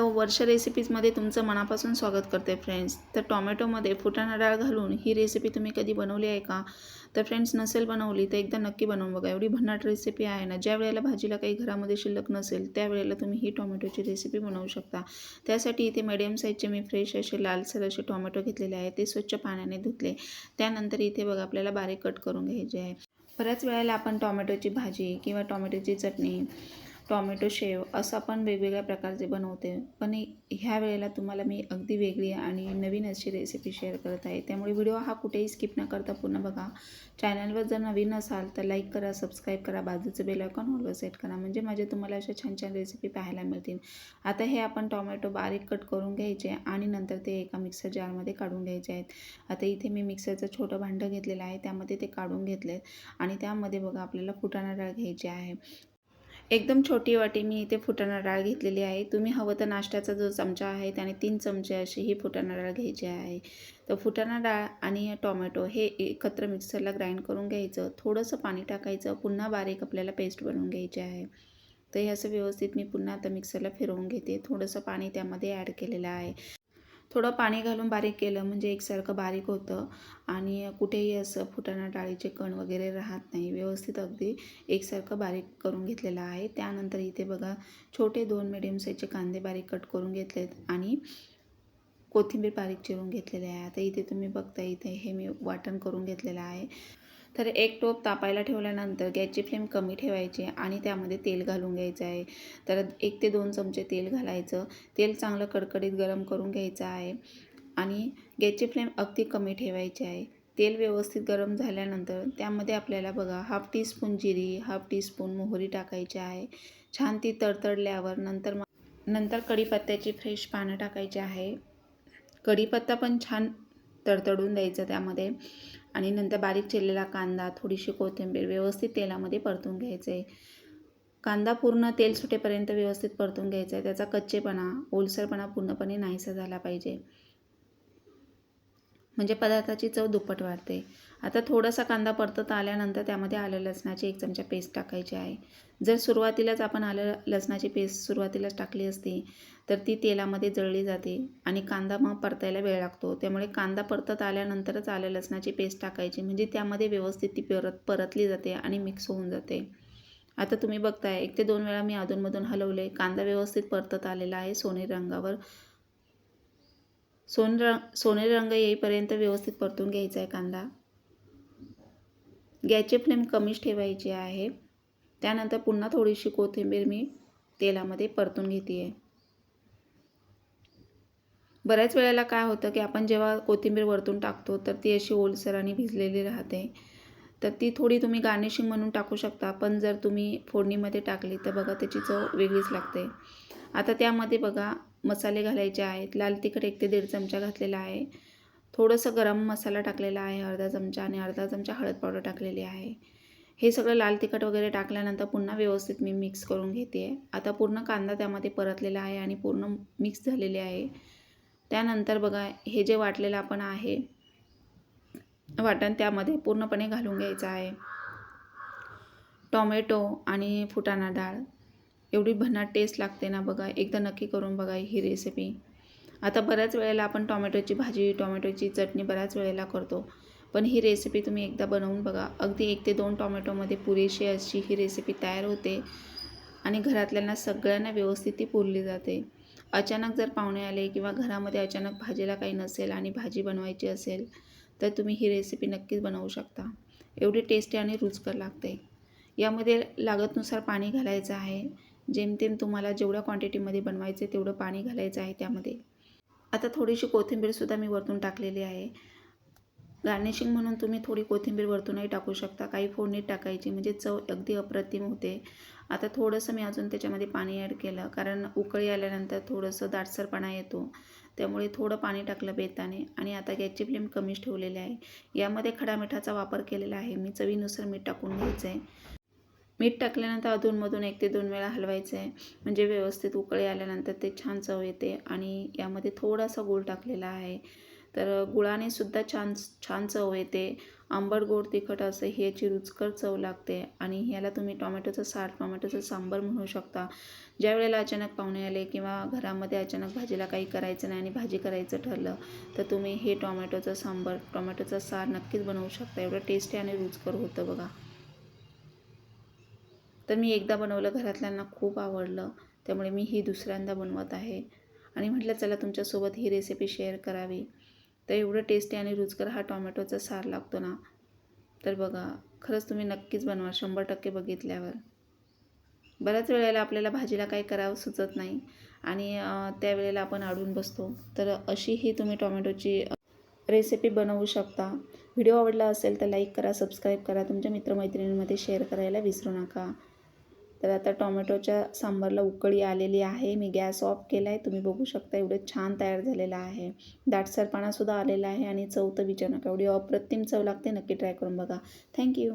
वर्ष रेसिपीजमध्ये तुमचं मनापासून स्वागत करते फ्रेंड्स. तर टोमॅटोमध्ये फुटाणा डाळ घालून ही रेसिपी तुम्ही कधी बनवली आहे का? तर फ्रेंड्स नसेल बनवली तर एकदा नक्की बनवून बघा. एवढी भन्नाट रेसिपी आहे ना, ज्या वेळेला भाजीला काही घरामध्ये शिल्लक नसेल त्यावेळेला तुम्ही ही टोमॅटोची रेसिपी बनवू शकता. त्यासाठी इथे मीडियम साईजचे मी फ्रेश असे लालसर असे टोमॅटो घेतलेले आहे. ते स्वच्छ पाण्याने धुतले. त्यानंतर इथे बघा आपल्याला बारीक कट करून घ्यायचे आहे. बऱ्याच वेळेला आपण टोमॅटोची भाजी किंवा टोमॅटोची चटणी, टोमॅटो शेव असं आपण वेगवेगळ्या प्रकारचे बनवते. पण ह्या वेळेला तुम्हाला मी अगदी वेगळी आणि नवीन अशी रेसिपी शेअर करत आहे. त्यामुळे व्हिडिओ हा कुठेही स्किप न करता पूर्ण बघा. चॅनलवर जर नवीन असाल तर लाईक करा, सबस्क्राईब करा, बाजूचं बेल आयकॉन ऑलवर सेट करा, म्हणजे माझे तुम्हाला अशा छान छान रेसिपी पाहायला मिळतील. आता हे आपण टोमॅटो बारीक कट करून घ्यायचे आणि नंतर ते एका मिक्सर जारमध्ये काढून घ्यायचे आहेत. आता इथे मी मिक्सरचं छोटं भांडं घेतलेलं आहे, त्यामध्ये ते काढून घेतले आणि त्यामध्ये बघा आपल्याला फुटाणा डाळ घ्यायची आहे. एकदम छोटी वाटी मी इथे फुटाणा डाळ घेतलेली आहे. तुम्ही हवं तर नाश्त्याचा जो चमचा आहे त्याने 3 चमचे अशी ही फुटाणा डाळ घ्यायची आहे. तर फुटाणा डाळ आणि टोमॅटो हे एकत्र मिक्सरला ग्राइंड करून घ्यायचं. थोडंसं पाणी टाकायचं, पुन्हा बारीक आपल्याला पेस्ट बनवून घ्यायची आहे. तर हे असं व्यवस्थित मी पुन्हा आता मिक्सरला फिरवून घेते. थोडंसं पाणी त्यामध्ये ॲड केलेलं आहे. थोडं पाणी घालून बारीक केलं म्हणजे एकसारखं बारीक होतं आणि कुठेही असं फुटाणा डाळीचे कण वगैरे राहत नाही. व्यवस्थित अगदी एकसारखं बारीक करून घेतलेलं आहे. त्यानंतर इथे बघा छोटे 2 मिडियम साईजचे कांदे बारीक कट करून घेतलेत आणि कोथिंबीर बारीक चिरून घेतलेली आहे. आता इथे तुम्ही बघता इथे हे मी वाटण करून घेतलेलं आहे. तर एक टोप तापायला ठेवल्यानंतर गॅसची फ्लेम कमी ठेवायची आणि त्यामध्ये तेल घालून घ्यायचं आहे. तर 1 ते 2 चमचे तेल घालायचं. तेल चांगलं कडकडीत गरम करून घ्यायचं आहे आणि गॅसची फ्लेम अगदी कमी ठेवायची आहे. तेल व्यवस्थित गरम झाल्यानंतर त्यामध्ये आपल्याला बघा हाफ टीस्पून जिरी, हाफ टीस्पून मोहरी टाकायची आहे. छान ती तडतडल्यावर नंतर कढीपत्त्याची फ्रेश पानं टाकायची आहे. कढीपत्ता पण छान तडतडून द्यायचं त्यामध्ये आणि नंतर बारीक चिरलेला कांदा, थोडीशी कोथिंबीर व्यवस्थित तेलामध्ये परतून घ्यायचं आहे. कांदा पूर्ण तेल सुटेपर्यंत व्यवस्थित परतून घ्यायचा आहे. त्याचा कच्चेपणा, ओलसरपणा पूर्णपणे नाहीसा झाला पाहिजे, म्हणजे पदार्थाची चव दुप्पट वाढते. आता थोडासा कांदा परतत आल्यानंतर त्यामध्ये आलं लसणाची 1 चमचा पेस्ट टाकायची आहे. जर सुरुवातीलाच आपण आलं लसणाची पेस्ट सुरुवातीलाच टाकली असती तर ती तेलामध्ये जळली जाते आणि कांदा मग परतायला वेळ लागतो. त्यामुळे कांदा परतत आल्यानंतरच आलं लसणाची पेस्ट टाकायची, म्हणजे त्यामध्ये व्यवस्थित ती परतली जाते आणि मिक्स होऊन जाते. आता तुम्ही बघताय 1 ते 2 वेळा मी अधूनमधून हलवले. कांदा व्यवस्थित परतत आलेला आहे सोनेरी रंगावर. सोनेरी रंग येईपर्यंत व्यवस्थित परतून घ्यायचा आहे कांदा. गॅसची फ्लेम कमीच ठेवायची आहे. त्यानंतर पुन्हा थोडीशी कोथिंबीर मी तेलामध्ये परतून घेते आहे. बऱ्याच वेळेला काय होतं की आपण जेव्हा कोथिंबीर वरतून टाकतो तर ती अशी ओलसर आणि भिजलेली राहते. तर ती थोडी तुम्ही गार्निशिंग म्हणून टाकू शकता, पण जर तुम्ही फोडणीमध्ये टाकली तर बघा त्याची चव वेगळीच लागते. आता त्यामध्ये बघा मसाले घालायचे आहेत. लाल तिखट 1 ते 1.5 चमचा घातलेला आहे. थोडंसं गरम मसाला टाकलेला आहे अर्धा चमचा आणि अर्धा चमचा हळद पावडर टाकलेली आहे. हे सगळं लाल तिखट वगैरे टाकल्यानंतर पुन्हा व्यवस्थित मी मिक्स करून घेते आहे. आता पूर्ण कांदा त्यामध्ये परतलेला आहे आणि पूर्ण मिक्स झालेले आहे. त्यानंतर बघा हे जे वाटलेलं आपण आहे वाटण त्यामध्ये पूर्णपणे घालून घ्यायचं आहे. टोमॅटो आणि फुटाणा डाळ एवढी भन्नाट टेस्ट लागते ना बघा, एकदा नक्की करून बघा ही रेसिपी. आता बऱ्याच वेळेला आपण टोमॅटोची भाजी, टोमॅटोची चटणी बऱ्याच वेळेला करतो, पण ही रेसिपी तुम्ही एकदा बनवून बघा. अगदी 1 ते 2 टोमॅटोमध्ये पुरेशी अशी ही रेसिपी तयार होते आणि घरातल्यांना सगळ्यांना व्यवस्थित ती पुरली जाते. अचानक जर पाहुणे आले किंवा घरामध्ये अचानक भाजीला काही नसेल आणि भाजी बनवायची असेल तर तुम्ही ही रेसिपी नक्कीच बनवू शकता. एवढी टेस्टी आणि रुचकर लागते. यामध्ये लागतनुसार पाणी घालायचं आहे. जेमतेम तुम्हाला जेवढ्या क्वांटिटीमध्ये बनवायचे तेवढं पाणी घालायचं आहे त्यामध्ये. आता थोडीशी कोथिंबीरसुद्धा मी वरतून टाकलेली आहे. गार्निशिंग म्हणून तुम्ही थोडी कोथिंबीर वरतूनही टाकू शकता. काही फोडणीत टाकायची म्हणजे चव अगदी अप्रतिम होते. आता थोडंसं मी अजून त्याच्यामध्ये पाणी ॲड केलं, कारण उकळी आल्यानंतर थोडंसं दाटसरपणा येतो, त्यामुळे थोडं पाणी टाकलं बेताने आणि आता गॅसची फ्लेम कमीच ठेवलेली आहे. यामध्ये खडा मिठाचा वापर केलेला आहे मी. चवीनुसार मीठ टाकून घ्यायचं आहे. मीठ टाकल्यानंतर अधूनमधून 1 ते 2 वेळा हलवायचं आहे, म्हणजे व्यवस्थित उकळी आल्यानंतर ते छान चव येते. आणि यामध्ये थोडासा गूळ टाकलेला आहे. तर गुळाने सुद्धा छान छान चव येते. आंबट गोड तिखट असं ही याची रुचकर चव लागते आणि ह्याला तुम्ही टोमॅटोचं सार, टोमॅटोचं सांबार म्हणू शकता. ज्या वेळेला अचानक पाहुणे आले किंवा घरामध्ये अचानक भाजीला काही करायचं नाही आणि भाजी करायचं ठरलं तर तुम्ही हे टोमॅटोचं सांबार, टोमॅटोचं सार नक्कीच बनवू शकता. एवढं टेस्टी आणि रुचकर होतं बघा. तर मी एकदा बनवलं, घरातल्यांना खूप आवडलं, त्यामुळे मी ही दुसऱ्यांदा बनवत आहे आणि म्हटलं चला तुमच्यासोबत ही रेसिपी शेअर करावी. तर एवढं टेस्टी आणि रुचकर हा टोमॅटोचा सार लागतो ना, तर बघा खरंच तुम्ही नक्कीच बनवा 100% बघितल्यावर. बऱ्याच वेळेला आपल्याला भाजीला काही करावं सुचत नाही आणि त्यावेळेला आपण अडून बसतो. तर अशी ही तुम्ही टोमॅटोची रेसिपी बनवू शकता. व्हिडिओ आवडला असेल तर लाईक करा, सबस्क्राईब करा, तुमच्या मित्रमैत्रिणींमध्ये शेअर करायला विसरू नका. तर आता टोमॅटोच्या सांबारला उकळी आलेली आहे. मी गॅस ऑफ केला आहे. तुम्ही बघू शकता एवढं छान तयार झालेलं आहे. दाटसरपणासुद्धा आलेला आहे आणि चव तर विचारू नका. एवढी अप्रतिम चव लागते. नक्की ट्राय करून बघा. थँक्यू.